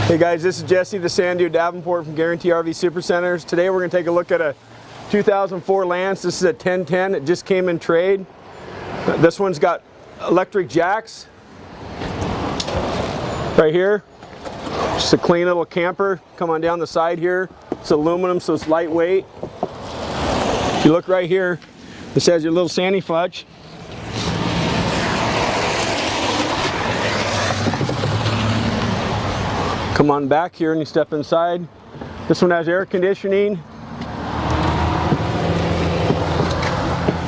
Hey guys, this is Jesse.Davenport from Guaranty RV Super Centers. Today we're going to take a look at a 2004 Lance. This is a 1010. It just came in trade. This one's got electric jacks right here. Just a clean little camper. Come on down the side here. It's aluminum, so it's lightweight. If you look right here, this has your little Sandy fletch. Come on back here and you step inside. This one has air conditioning,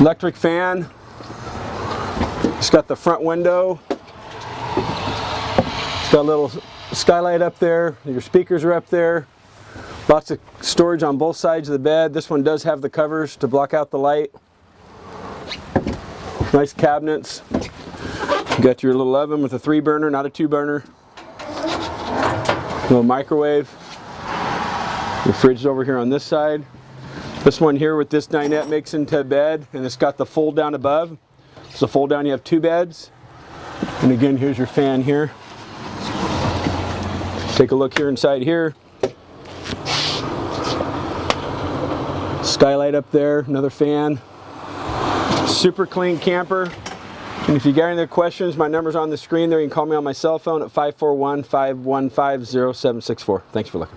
electric fan. It's got the front window. It's got a little skylight up there. Your speakers are up there. Lots of storage on both sides of the bed. This one does have the covers to block out the light. Nice cabinets. You got your little oven with a 3-burner, not a 2-burner. Little microwave. Your fridge is over here on this side. This one here with this dinette makes into a bed, and it's got the fold down above. So fold down, you have 2 beds. And again, here's your fan here. Take a look here inside here. Skylight up there, another fan. Super clean camper. And if you got any other questions, my number's on the screen there. You can call me on my cell phone at 541-515-0764. Thanks for looking.